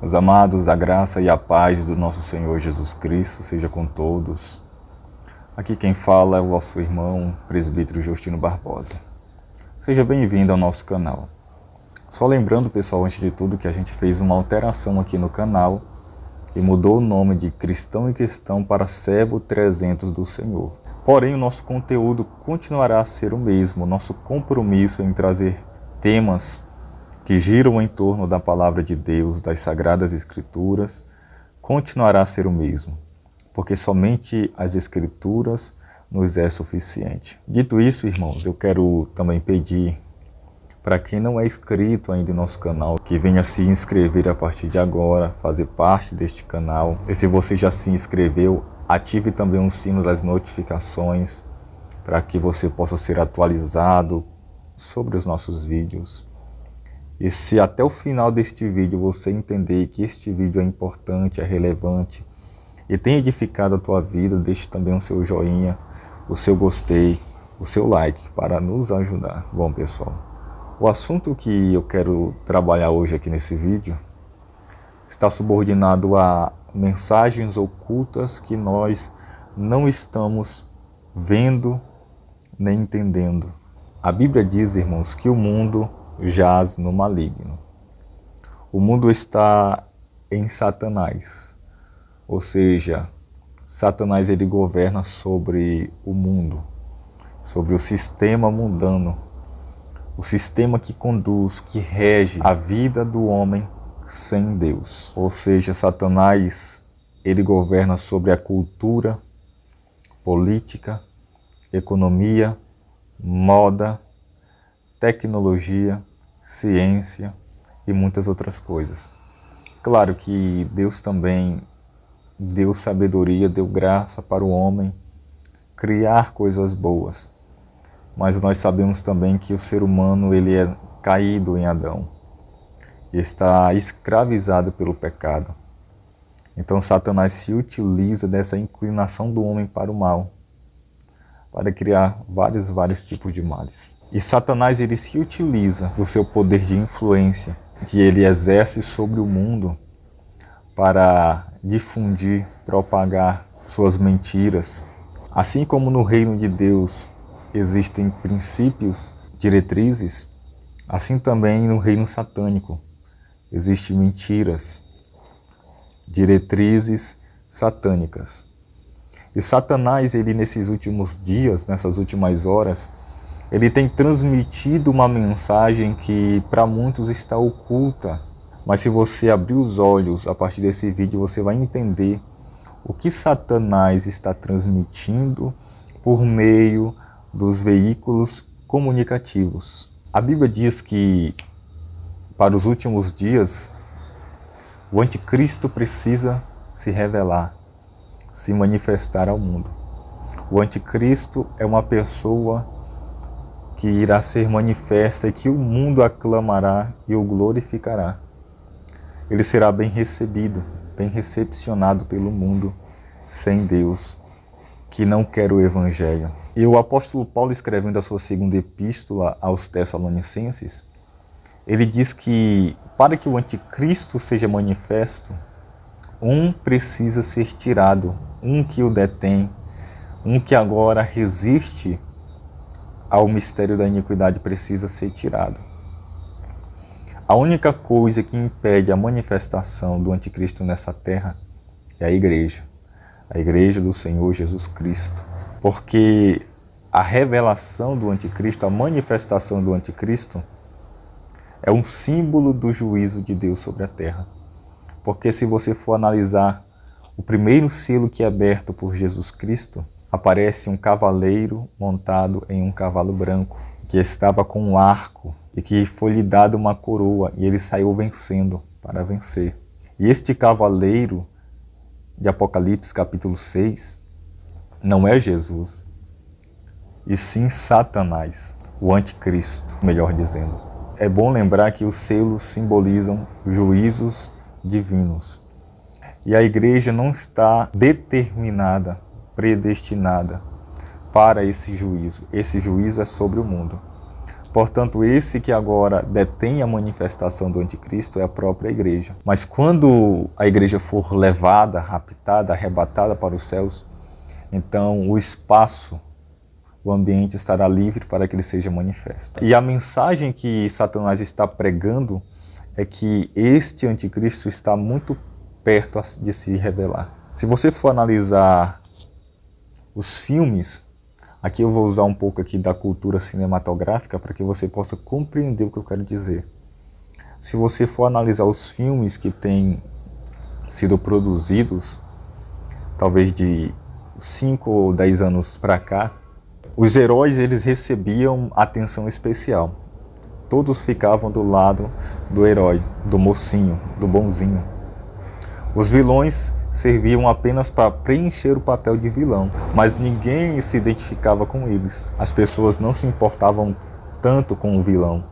Meus amados, a graça e a paz do nosso Senhor Jesus Cristo seja com todos. Aqui quem fala é o vosso irmão, presbítero Justino Barbosa. Seja bem-vindo ao nosso canal. Só lembrando, pessoal, antes de tudo, que a gente fez uma alteração aqui no canal e mudou o nome de Cristão em Questão para Servo 300 do Senhor. Porém, o nosso conteúdo continuará a ser o mesmo. Nosso compromisso em trazer temas que giram em torno da Palavra de Deus, das Sagradas Escrituras, continuará a ser o mesmo, porque somente as Escrituras nos é suficiente. Dito isso, irmãos, eu quero também pedir para quem não é inscrito ainda no nosso canal, que venha se inscrever a partir de agora, fazer parte deste canal. E se você já se inscreveu, ative também o sino das notificações, para que você possa ser atualizado sobre os nossos vídeos. E se até o final deste vídeo você entender que este vídeo é importante, é relevante e tem edificado a tua vida, deixe também o seu joinha, o seu gostei, o seu like para nos ajudar. Bom, pessoal, o assunto que eu quero trabalhar hoje aqui nesse vídeo está subordinado a mensagens ocultas que nós não estamos vendo nem entendendo. A Bíblia diz, irmãos, que o mundo jaz no maligno. O mundo está em Satanás, ou seja, Satanás ele governa sobre o mundo, sobre o sistema mundano, o sistema que conduz, que rege a vida do homem sem Deus. Ou seja, Satanás ele governa sobre a cultura, política, economia, moda, tecnologia, ciência e muitas outras coisas. Claro que Deus também deu sabedoria, deu graça para o homem criar coisas boas. Mas nós sabemos também que o ser humano ele é caído em Adão e está escravizado pelo pecado. Então Satanás se utiliza dessa inclinação do homem para o mal, para criar vários tipos de males. E Satanás ele se utiliza do seu poder de influência que ele exerce sobre o mundo para difundir, propagar suas mentiras. Assim como no reino de Deus existem princípios, diretrizes, assim também no reino satânico existem mentiras, diretrizes satânicas. E Satanás, ele nesses últimos dias, nessas últimas horas, ele tem transmitido uma mensagem que para muitos está oculta. Mas se você abrir os olhos a partir desse vídeo, você vai entender o que Satanás está transmitindo por meio dos veículos comunicativos. A Bíblia diz que para os últimos dias, o anticristo precisa se revelar, se manifestar ao mundo. O anticristo é uma pessoa que irá ser manifesta e que o mundo aclamará e o glorificará. Ele será bem recebido, bem recepcionado pelo mundo sem Deus, que não quer o Evangelho. E o apóstolo Paulo, escrevendo a sua segunda epístola aos Tessalonicenses, ele diz que para que o anticristo seja manifesto, um precisa ser tirado, um que o detém, um que agora resiste ao mistério da iniquidade precisa ser tirado. A única coisa que impede a manifestação do anticristo nessa terra é a igreja do Senhor Jesus Cristo. Porque a revelação do anticristo, a manifestação do anticristo, é um símbolo do juízo de Deus sobre a terra. Porque se você for analisar o primeiro selo que é aberto por Jesus Cristo, aparece um cavaleiro montado em um cavalo branco, que estava com um arco e que foi-lhe dada uma coroa, e ele saiu vencendo para vencer. E este cavaleiro de Apocalipse capítulo 6 não é Jesus, e sim Satanás, o anticristo, melhor dizendo. É bom lembrar que os selos simbolizam juízos divinos. E a igreja não está determinada, predestinada para esse juízo. Esse juízo é sobre o mundo. Portanto, esse que agora detém a manifestação do anticristo é a própria igreja. Mas quando a igreja for levada, raptada, arrebatada para os céus, então o espaço, o ambiente estará livre para que ele seja manifesto. E a mensagem que Satanás está pregando é que este anticristo está muito perto de se revelar. Se você for analisar os filmes, aqui eu vou usar um pouco aqui da cultura cinematográfica para que você possa compreender o que eu quero dizer. Se você for analisar os filmes que têm sido produzidos, talvez de 5 ou 10 anos para cá, os heróis eles recebiam atenção especial. Todos ficavam do lado do herói, do mocinho, do bonzinho. Os vilões serviam apenas para preencher o papel de vilão, mas ninguém se identificava com eles. As pessoas não se importavam tanto com o vilão,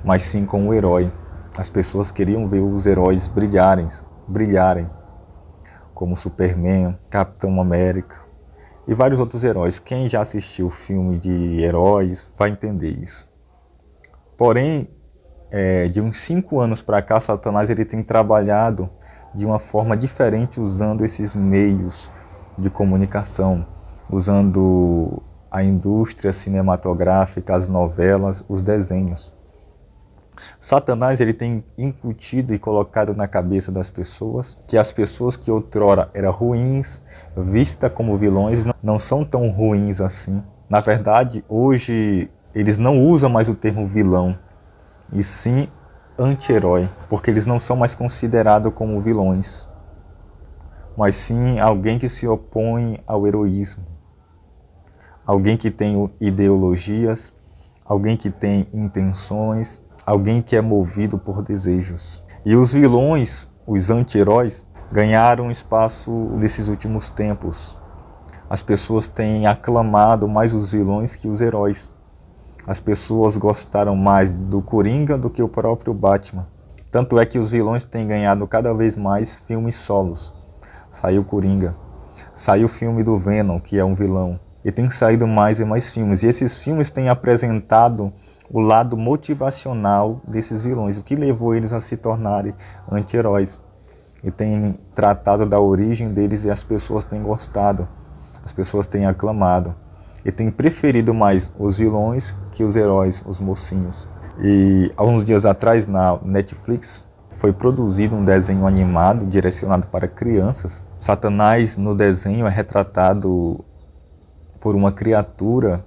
mas sim com o herói. As pessoas queriam ver os heróis brilharem, como Superman, Capitão América e vários outros heróis. Quem já assistiu o filme de heróis vai entender isso. Porém, de uns 5 anos para cá, Satanás ele tem trabalhado de uma forma diferente usando esses meios de comunicação, usando a indústria cinematográfica, as novelas, os desenhos. Satanás ele tem incutido e colocado na cabeça das pessoas que as pessoas que outrora eram ruins, vistas como vilões, não são tão ruins assim. Na verdade, hoje eles não usam mais o termo vilão, e sim anti-herói, porque eles não são mais considerados como vilões, mas sim alguém que se opõe ao heroísmo, alguém que tem ideologias, alguém que tem intenções, alguém que é movido por desejos. E os vilões, os anti-heróis, ganharam espaço nesses últimos tempos. As pessoas têm aclamado mais os vilões que os heróis. As pessoas gostaram mais do Coringa do que o próprio Batman. Tanto é que os vilões têm ganhado cada vez mais filmes solos. Saiu Coringa, saiu o filme do Venom, que é um vilão. E tem saído mais e mais filmes. E esses filmes têm apresentado o lado motivacional desses vilões, o que levou eles a se tornarem anti-heróis. E tem tratado da origem deles e as pessoas têm gostado, as pessoas têm aclamado. E tem preferido mais os vilões que os heróis, os mocinhos. E há uns dias atrás na Netflix foi produzido um desenho animado direcionado para crianças. Satanás no desenho é retratado por uma criatura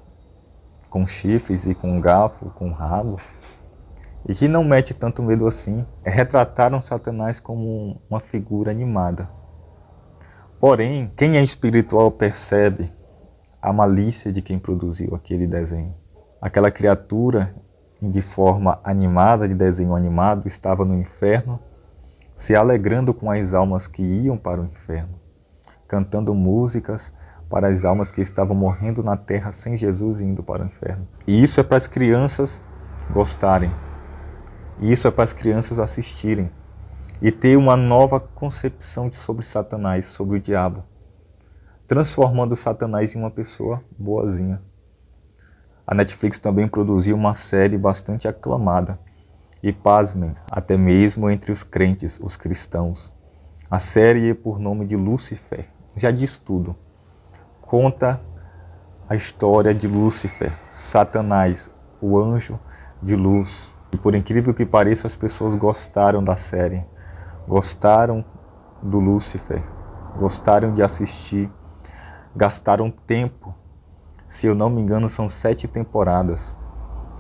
com chifres e com um garfo, com um rabo, e que não mete tanto medo assim. Retrataram Satanás como uma figura animada. Porém, quem é espiritual percebe a malícia de quem produziu aquele desenho. Aquela criatura, de forma animada, de desenho animado, estava no inferno, se alegrando com as almas que iam para o inferno, cantando músicas para as almas que estavam morrendo na terra sem Jesus e indo para o inferno. E isso é para as crianças gostarem. E isso é para as crianças assistirem. E ter uma nova concepção sobre Satanás, sobre o diabo, transformando Satanás em uma pessoa boazinha. A Netflix também produziu uma série bastante aclamada. E pasmem, até mesmo entre os crentes, os cristãos. A série é por nome de Lúcifer. Já diz tudo. Conta a história de Lúcifer, Satanás, o anjo de luz. E por incrível que pareça, as pessoas gostaram da série. Gostaram do Lúcifer. Gostaram de assistir. Gastaram tempo. Se eu não me engano, são 7 temporadas.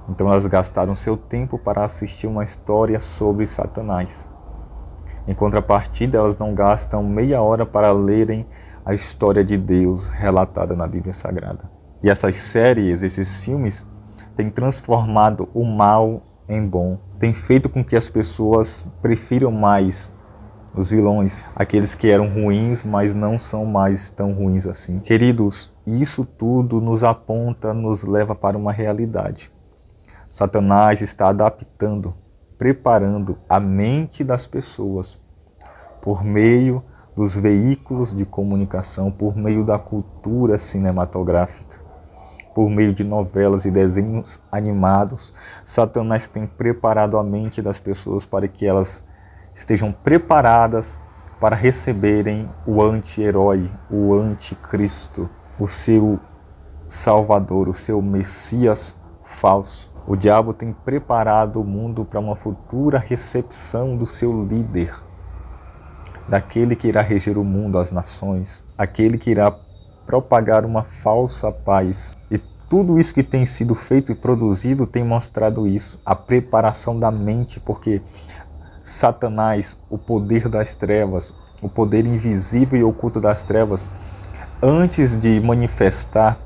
Então elas gastaram seu tempo para assistir uma história sobre Satanás. Em contrapartida, elas não gastam meia hora para lerem a história de Deus relatada na Bíblia Sagrada. E essas séries, esses filmes, têm transformado o mal em bom. Tem feito com que as pessoas prefiram mais os vilões, aqueles que eram ruins, mas não são mais tão ruins assim. Queridos, isso tudo nos aponta, nos leva para uma realidade. Satanás está adaptando, preparando a mente das pessoas por meio dos veículos de comunicação, por meio da cultura cinematográfica, por meio de novelas e desenhos animados, Satanás tem preparado a mente das pessoas para que elas estejam preparadas para receberem o anti-herói, o anticristo, o seu Salvador, o seu Messias falso. O diabo tem preparado o mundo para uma futura recepção do seu líder, daquele que irá reger o mundo, as nações, aquele que irá propagar uma falsa paz. E tudo isso que tem sido feito e produzido tem mostrado isso, a preparação da mente, porque Satanás, o poder das trevas, o poder invisível e oculto das trevas, antes de manifestar,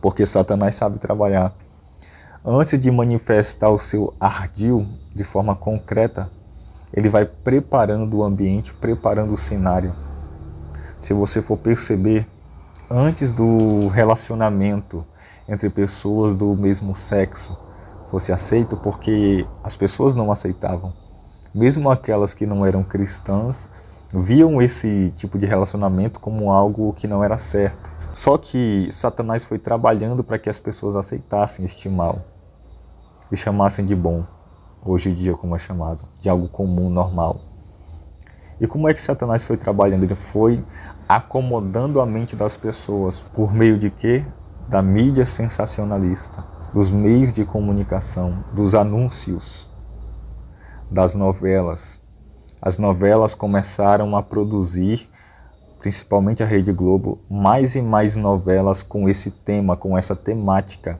porque Satanás sabe trabalhar, antes de manifestar o seu ardil de forma concreta, ele vai preparando o ambiente, preparando o cenário. Se você for perceber, antes do relacionamento entre pessoas do mesmo sexo fosse aceito, porque as pessoas não aceitavam, mesmo aquelas que não eram cristãs, viam esse tipo de relacionamento como algo que não era certo. Só que Satanás foi trabalhando para que as pessoas aceitassem este mal e chamassem de bom, hoje em dia como é chamado, de algo comum, normal. E como é que Satanás foi trabalhando? Ele foi acomodando a mente das pessoas por meio de quê? Da mídia sensacionalista, dos meios de comunicação, dos anúncios, das novelas. As novelas começaram a produzir, principalmente a Rede Globo, mais e mais novelas com esse tema, com essa temática.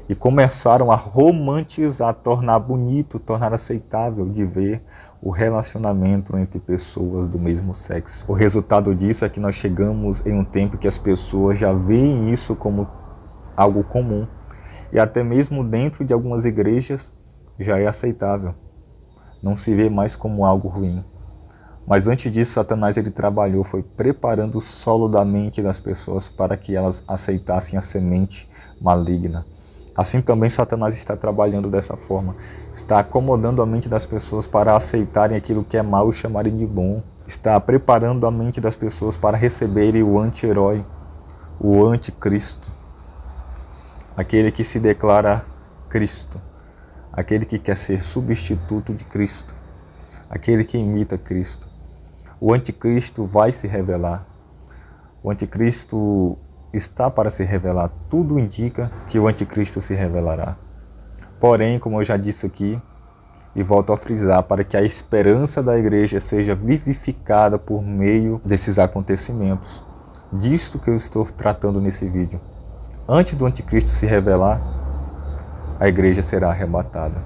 E começaram a romantizar, tornar bonito, tornar aceitável de ver o relacionamento entre pessoas do mesmo sexo. O resultado disso é que nós chegamos em um tempo que as pessoas já veem isso como algo comum. E até mesmo dentro de algumas igrejas já é aceitável. Não se vê mais como algo ruim. Mas antes disso, Satanás ele trabalhou, foi preparando o solo da mente das pessoas para que elas aceitassem a semente maligna. Assim também Satanás está trabalhando dessa forma. Está acomodando a mente das pessoas para aceitarem aquilo que é mal e chamarem de bom. Está preparando a mente das pessoas para receberem o anti-herói, o anticristo. Aquele que se declara Cristo. Aquele que quer ser substituto de Cristo. Aquele que imita Cristo. O anticristo vai se revelar. O anticristo está para se revelar. Tudo indica que o anticristo se revelará. Porém, como eu já disse aqui, e volto a frisar, para que a esperança da igreja seja vivificada por meio desses acontecimentos, disto que eu estou tratando nesse vídeo. Antes do anticristo se revelar, a igreja será arrebatada.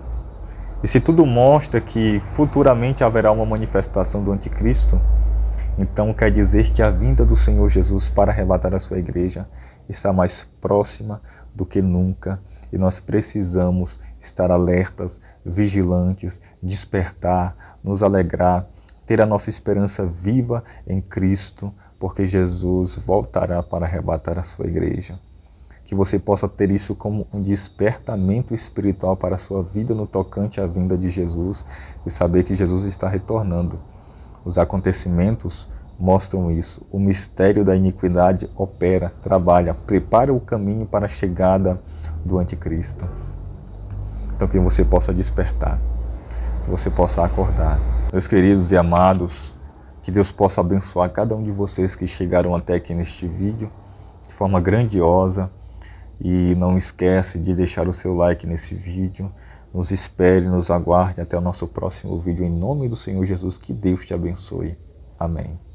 E se tudo mostra que futuramente haverá uma manifestação do anticristo, então quer dizer que a vinda do Senhor Jesus para arrebatar a sua igreja está mais próxima do que nunca. E nós precisamos estar alertas, vigilantes, despertar, nos alegrar, ter a nossa esperança viva em Cristo, porque Jesus voltará para arrebatar a sua igreja. Que você possa ter isso como um despertamento espiritual para a sua vida no tocante à vinda de Jesus e saber que Jesus está retornando. Os acontecimentos mostram isso. O mistério da iniquidade opera, trabalha, prepara o caminho para a chegada do anticristo. Então que você possa despertar, que você possa acordar. Meus queridos e amados, que Deus possa abençoar cada um de vocês que chegaram até aqui neste vídeo de forma grandiosa. E não esquece de deixar o seu like nesse vídeo. Nos espere, nos aguarde até o nosso próximo vídeo. Em nome do Senhor Jesus, que Deus te abençoe. Amém.